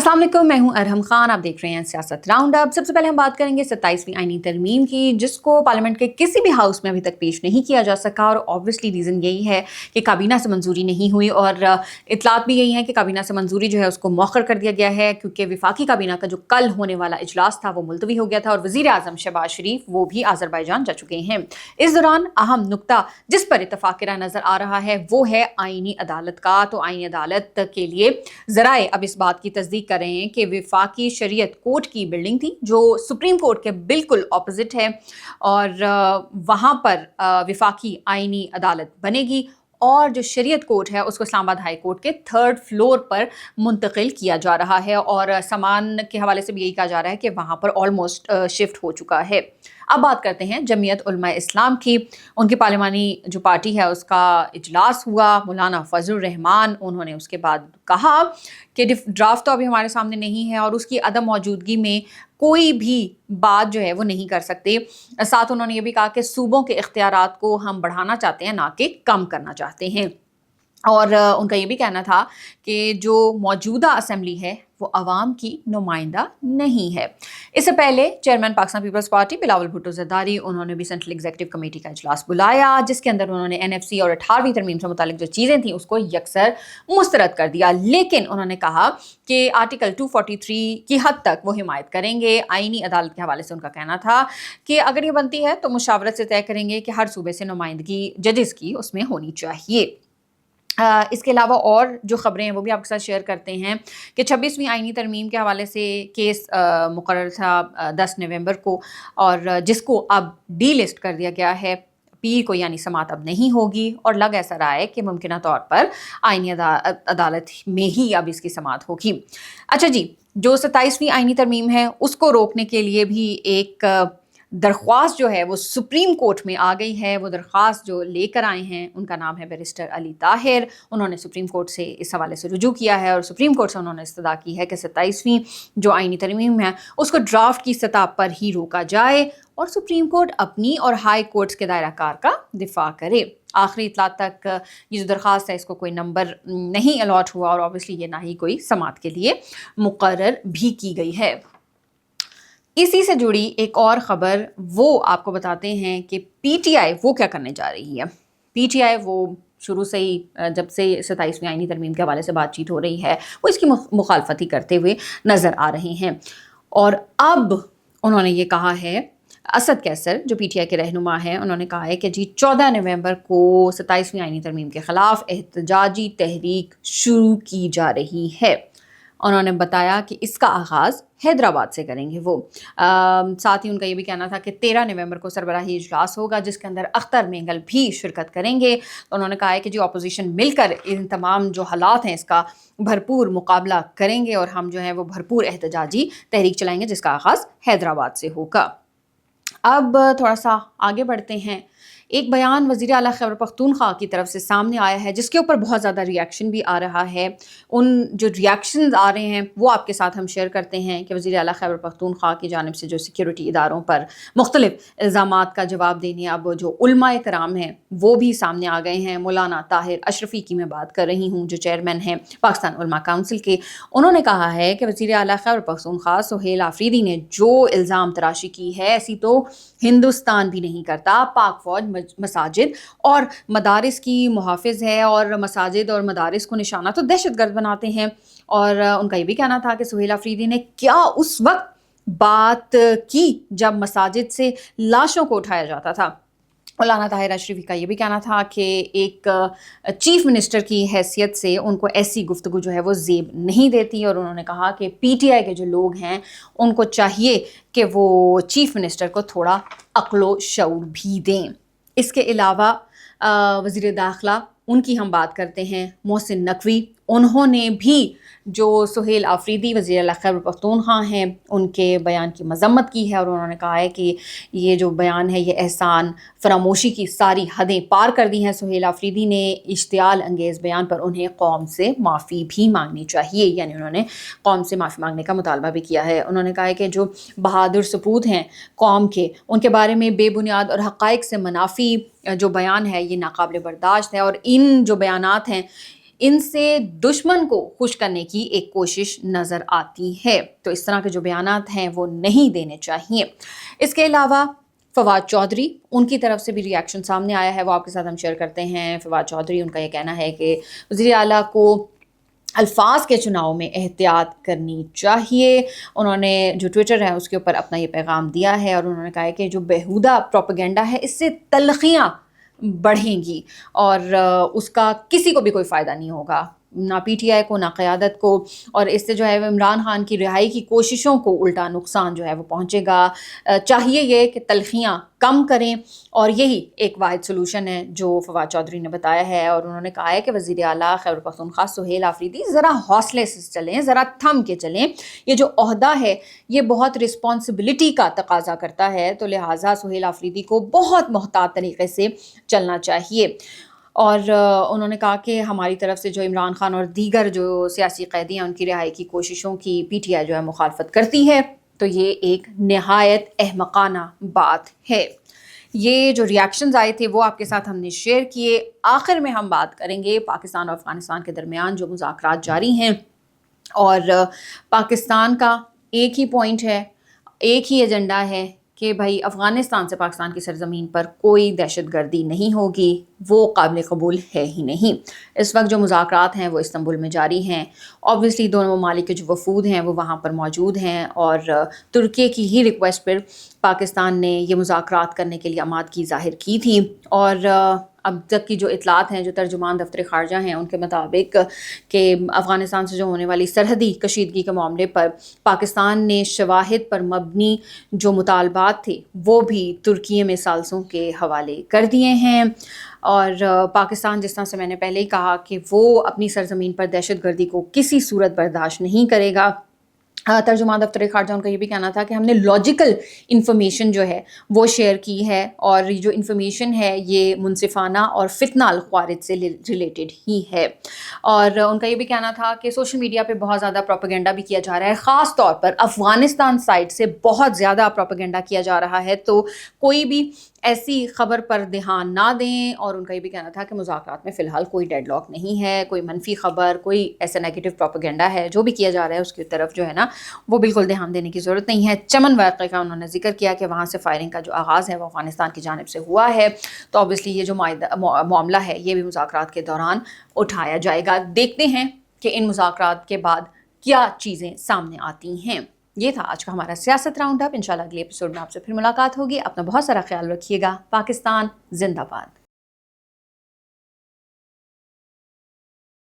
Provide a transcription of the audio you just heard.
अस्सलाम वालेकुम, मैं हूं अरहम खान। आप देख रहे हैं सियासत राउंड अप। सबसे पहले हम बात करेंगे 27वीं आईनी तरमीम की, जिसको पार्लियामेंट के किसी भी हाउस में अभी तक पेश नहीं किया जा सका। और ऑब्वियसली रीज़न यही है कि काबीना से मंजूरी नहीं हुई, और इतलात भी यही है कि काबीना से मंजूरी जो है उसको मौखर कर दिया गया है, क्योंकि वफाकी काबीना का जो कल होने वाला इजलास था वो मुलतवी हो गया था, और वज़ीर आज़म शहबाज शरीफ वो भी आज़रबाईजान जा चुके हैं। इस दौरान अहम नुक्ता जिस पर इत्तफाक नज़र आ रहा है वो है आईनी अदालत का। तो आईनी अदालत के लिए ज़राए अब इस बात की तस्दीक कर रहे हैं कि वफाकी शरीयत कोर्ट की बिल्डिंग थी जो सुप्रीम कोर्ट के बिल्कुल ऑपोजिट है, और वहाँ पर वफाकी आईनी अदालत बनेगी, और जो शरीयत कोर्ट है उसको इस्लामाबाद हाई कोर्ट के 3rd फ्लोर पर मुंतकिल किया जा रहा है। और सामान के हवाले से भी यही कहा जा रहा है कि वहाँ पर ऑलमोस्ट शिफ्ट हो चुका है। अब बात करते हैं जमीयत उलमा इस्लाम की। उनकी पार्लिमानी जो पार्टी है उसका इजलास हुआ। मौलाना फजलुर रहमान उन्होंने उसके बाद कहा कि ड्राफ्ट तो अभी हमारे सामने नहीं है और उसकी अदम मौजूदगी में कोई भी बात जो है वो नहीं कर सकते। साथ उन्होंने ये भी कहा कि सूबों के इख्तियारात को हम बढ़ाना चाहते हैं, ना कि कम करना चाहते हैं। और उनका ये भी कहना था कि जो मौजूदा असेंबली है वो अवाम की नुमाइंदा नहीं है। इससे पहले चेयरमैन पाकिस्तान पीपल्स पार्टी बिलावल भुट्टो ज़रदारी उन्होंने भी सेंट्रल एग्जीक्यूटिव कमेटी का इजलास बुलाया, जिसके अंदर उन्होंने NFC और 18वीं तरमीम से मुतालिक जो चीज़ें थी उसको यकसर मुस्तरद कर दिया। लेकिन उन्होंने कहा कि आर्टिकल 243 की हद तक वो हिमायत करेंगे। आईनी अदालत के हवाले से उनका कहना था कि अगर ये बनती है तो मुशावरत से तय करेंगे कि हर सूबे से नुमाइंदगी जजेस की उसमें होनी चाहिए। इसके अलावा और जो ख़बरें हैं वो भी आपके साथ शेयर करते हैं कि 26वीं आईनी तरमीम के हवाले से केस मुकर्रर था 10 नवंबर को, और जिसको अब डी लिस्ट कर दिया गया है। पीर को यानी समात अब नहीं होगी, और लग ऐसा रहा है कि मुमकिन तौर पर आईनी अदालत में ही अब इसकी समात होगी। अच्छा जी, जो 27वीं आईनी तरमीम है उसको रोकने के लिए भी एक दरख्वास्त जो है वो सुप्रीम कोर्ट में आ गई है। वो दरख्वास्त जो लेकर आए हैं उनका नाम है बैरिस्टर अली ताहिर। उन्होंने सुप्रीम कोर्ट से इस हवाले से रुजू किया है, और सुप्रीम कोर्ट से उन्होंने इस्तदा की है कि 27वीं जो आईनी तरमीम है उसको ड्राफ्ट की सतह पर ही रोका जाए, और सुप्रीम कोर्ट अपनी और हाई कोर्ट्स के दायरा कार का दिफा करे। आखिरी इतला तक ये जो दरख्वास्त है इसको कोई नंबर नहीं अलॉट हुआ, और ऑब्वियसली ये ना ही कोई समात के लिए मुकर्रर भी की गई है। इसी से जुड़ी एक और ख़बर वो आपको बताते हैं कि PTI वो क्या करने जा रही है। PTI वो शुरू से ही जब से 27वीं आईनी तरमीम के हवाले से बातचीत हो रही है वो इसकी मुखालफत ही करते हुए नज़र आ रहे हैं। और अब उन्होंने ये कहा है, असद कैसर जो PTI के रहनुमा हैं, उन्होंने कहा है कि जी 14 नवंबर को 27वीं आईनी तरमीम के ख़िलाफ़ एहतजाजी तहरीक शुरू की जा रही है। उन्होंने बताया कि इसका आगाज़ हैदराबाद से करेंगे वो। साथ ही उनका ये भी कहना था कि 13 नवंबर को सरबराही इजलास होगा जिसके अंदर अख्तर मेंगल भी शिरकत करेंगे। तो उन्होंने कहा है कि जी अपोजिशन मिलकर इन तमाम जो हालात हैं इसका भरपूर मुकाबला करेंगे, और हम जो है वो भरपूर एहतजाजी तहरीक चलाएंगे जिसका आगाज़ हैदराबाद से होगा। अब थोड़ा सा आगे बढ़ते हैं। एक बयान वज़ीर आला खैबर पख्तूनख्वा की तरफ से सामने आया है जिसके ऊपर बहुत ज़्यादा रिएक्शन भी आ रहा है। उन जो रिएक्शंस आ रहे हैं वो आपके साथ हम शेयर करते हैं कि वज़ीर आला खैबर पख्तूनख्वा की जानिब से जो सिक्योरिटी इदारों पर मुख्तलिफ इल्ज़ामात का जवाब देने अब जो उलमाए कराम हैं वो भी सामने आ गए हैं। मौलाना ताहिर अशरफ़ी की मैं बात कर रही हूँ जो चेयरमैन हैं पाकिस्तान उलमा काउंसिल के। उन्होंने कहा है कि वज़ीर आला खैबर पख्तूनख्वा सुहेल आफरीदी ने जो इल्ज़ाम तराशी की है ऐसी तो हिंदुस्तान भी नहीं करता। पाक फ़ौज मसाजिद और मदारिस की मुहाफ़िज़ है, और मसाजिद और मदारिस को निशाना तो दहशतगर्द बनाते हैं। और उनका ये भी कहना था कि सुहेल आफरीदी ने क्या उस वक्त बात की जब मसाजिद से लाशों को उठाया जाता था। मौलाना ताहिर अशरफ़ी का ये भी कहना था कि एक चीफ़ मिनिस्टर की हैसियत से उनको ऐसी गुफ्तगू जो है वो ज़ेब नहीं देती, और उन्होंने कहा कि PTI के जो लोग हैं उनको चाहिए कि वो चीफ़ मिनिस्टर को थोड़ा अक्लो शऊर भी दें। इसके अलावा वज़ीर दाखिला उनकी हम बात करते हैं, मोहसिन नकवी। उन्होंने भी जो सुहेल आफरीदी वज़ीर आला खैबर पख्तूनख्वा हैं उनके बयान की मज़म्मत की है, और उन्होंने कहा है कि ये जो बयान है ये एहसान फरामोशी की सारी हदें पार कर दी हैं। सुहेल आफरीदी ने इश्तियाल अंगेज़ बयान पर उन्हें कौम से माफ़ी भी मांगनी चाहिए, यानी उन्होंने कौम से माफ़ी मांगने का मुतालबा भी किया है। उन्होंने कहा है कि जो बहादुर सपूत हैं कौम के, उनके बारे में बेबुनियाद और हक़ाइक़ से मुनाफ़ी जो बयान है ये नाकाबिल बर्दाश्त है, और इन जो बयानात हैं ان سے دشمن کو خوش کرنے کی ایک کوشش نظر آتی ہے. تو اس طرح کے جو بیانات ہیں وہ نہیں دینے چاہیے. اس کے علاوہ فواد چودھری، ان کی طرف سے بھی ری ایکشن سامنے آیا ہے، وہ آپ کے ساتھ ہم شیئر کرتے ہیں. فواد چودھری، ان کا یہ کہنا ہے کہ وزیر اعلیٰ کو الفاظ کے چناؤ میں احتیاط کرنی چاہیے. انہوں نے جو ٹویٹر ہے اس کے اوپر اپنا یہ پیغام دیا ہے، اور انہوں نے کہا ہے کہ جو بیہودہ پروپیگنڈا ہے اس سے تلخیاں بڑھیں گی اور اس کا کسی کو بھی کوئی فائدہ نہیں ہوگا، نہ پی ٹی آئی کو، نہ قیادت کو، اور اس سے جو ہے عمران خان کی رہائی کی کوششوں کو الٹا نقصان جو ہے وہ پہنچے گا. چاہیے یہ کہ تلخیاں کم کریں، اور یہی ایک واحد سلوشن ہے جو فواد چودھری نے بتایا ہے. اور انہوں نے کہا ہے کہ وزیر اعلیٰ خیبر پختونخوا سہیل آفریدی ذرا حوصلے سے چلیں، ذرا تھم کے چلیں. یہ جو عہدہ ہے یہ بہت رسپانسبلٹی کا تقاضا کرتا ہے، تو لہٰذا سہیل آفریدی کو بہت محتاط طریقے سے چلنا چاہیے. اور انہوں نے کہا کہ ہماری طرف سے جو عمران خان اور دیگر جو سیاسی قیدی ہیں ان کی رہائی کی کوششوں کی پی ٹی آئی جو ہے مخالفت کرتی ہے، تو یہ ایک نہایت احمقانہ بات ہے. یہ جو ری ایکشنز آئے تھے وہ آپ کے ساتھ ہم نے شیئر کیے. آخر میں ہم بات کریں گے پاکستان اور افغانستان کے درمیان جو مذاکرات جاری ہیں، اور پاکستان کا ایک ہی پوائنٹ ہے، ایک ہی ایجنڈا ہے کہ بھائی افغانستان سے پاکستان کی سرزمین پر کوئی دہشت گردی نہیں ہوگی، وہ قابل قبول ہے ہی نہیں. اس وقت جو مذاکرات ہیں وہ استنبول میں جاری ہیں. آبویسلی دونوں ممالک کے جو وفود ہیں وہ وہاں پر موجود ہیں، اور ترکی کی ہی ریکویسٹ پر پاکستان نے یہ مذاکرات کرنے کے لیے آمادگی ظاہر کی تھی. اور اب تک کی جو اطلاعات ہیں، جو ترجمان دفتر خارجہ ہیں ان کے مطابق، کہ افغانستان سے جو ہونے والی سرحدی کشیدگی کے معاملے پر پاکستان نے شواہد پر مبنی جو مطالبات تھے وہ بھی ترکی میں ثالثوں کے حوالے کر دیے ہیں. اور پاکستان، جس طرح سے میں نے پہلے ہی کہا کہ وہ اپنی سرزمین پر دہشت گردی کو کسی صورت برداشت نہیں کرے گا. ترجمان دفتر خارجہ ان کا یہ بھی کہنا تھا کہ ہم نے لاجیکل انفارمیشن جو ہے وہ شیئر کی ہے، اور یہ جو انفارمیشن ہے یہ منصفانہ اور فتنہ الخوارج سے ریلیٹڈ ہی ہے. اور ان کا یہ بھی کہنا تھا کہ سوشل میڈیا پہ بہت زیادہ پروپیگنڈا بھی کیا جا رہا ہے، خاص طور پر افغانستان سائڈ سے بہت زیادہ پروپیگنڈا کیا جا رہا ہے، تو کوئی بھی ایسی خبر پر دھیان نہ دیں. اور ان کا یہ بھی کہنا تھا کہ مذاکرات میں فی الحال کوئی ڈیڈ لاک نہیں ہے، کوئی منفی خبر، کوئی ایسا نیگیٹو پروپیگنڈا ہے جو بھی کیا جا رہا ہے اس کی طرف جو ہے نا وہ بالکل دھیان دینے کی ضرورت نہیں ہے. چمن واقعے کا انہوں نے ذکر کیا کہ وہاں سے فائرنگ کا جو آغاز ہے وہ افغانستان کی جانب سے ہوا ہے، تو obviously یہ جو معاملہ ہے یہ بھی مذاکرات کے دوران اٹھایا جائے گا. دیکھتے ہیں کہ ان مذاکرات کے بعد کیا چیزیں سامنے آتی ہیں. یہ تھا آج کا ہمارا سیاست راؤنڈ اپ. انشاءاللہ اگلے ایپیسوڈ میں آپ سے پھر ملاقات ہوگی. اپنا بہت سارا خیال رکھیے گا. پاکستان زندہ باد.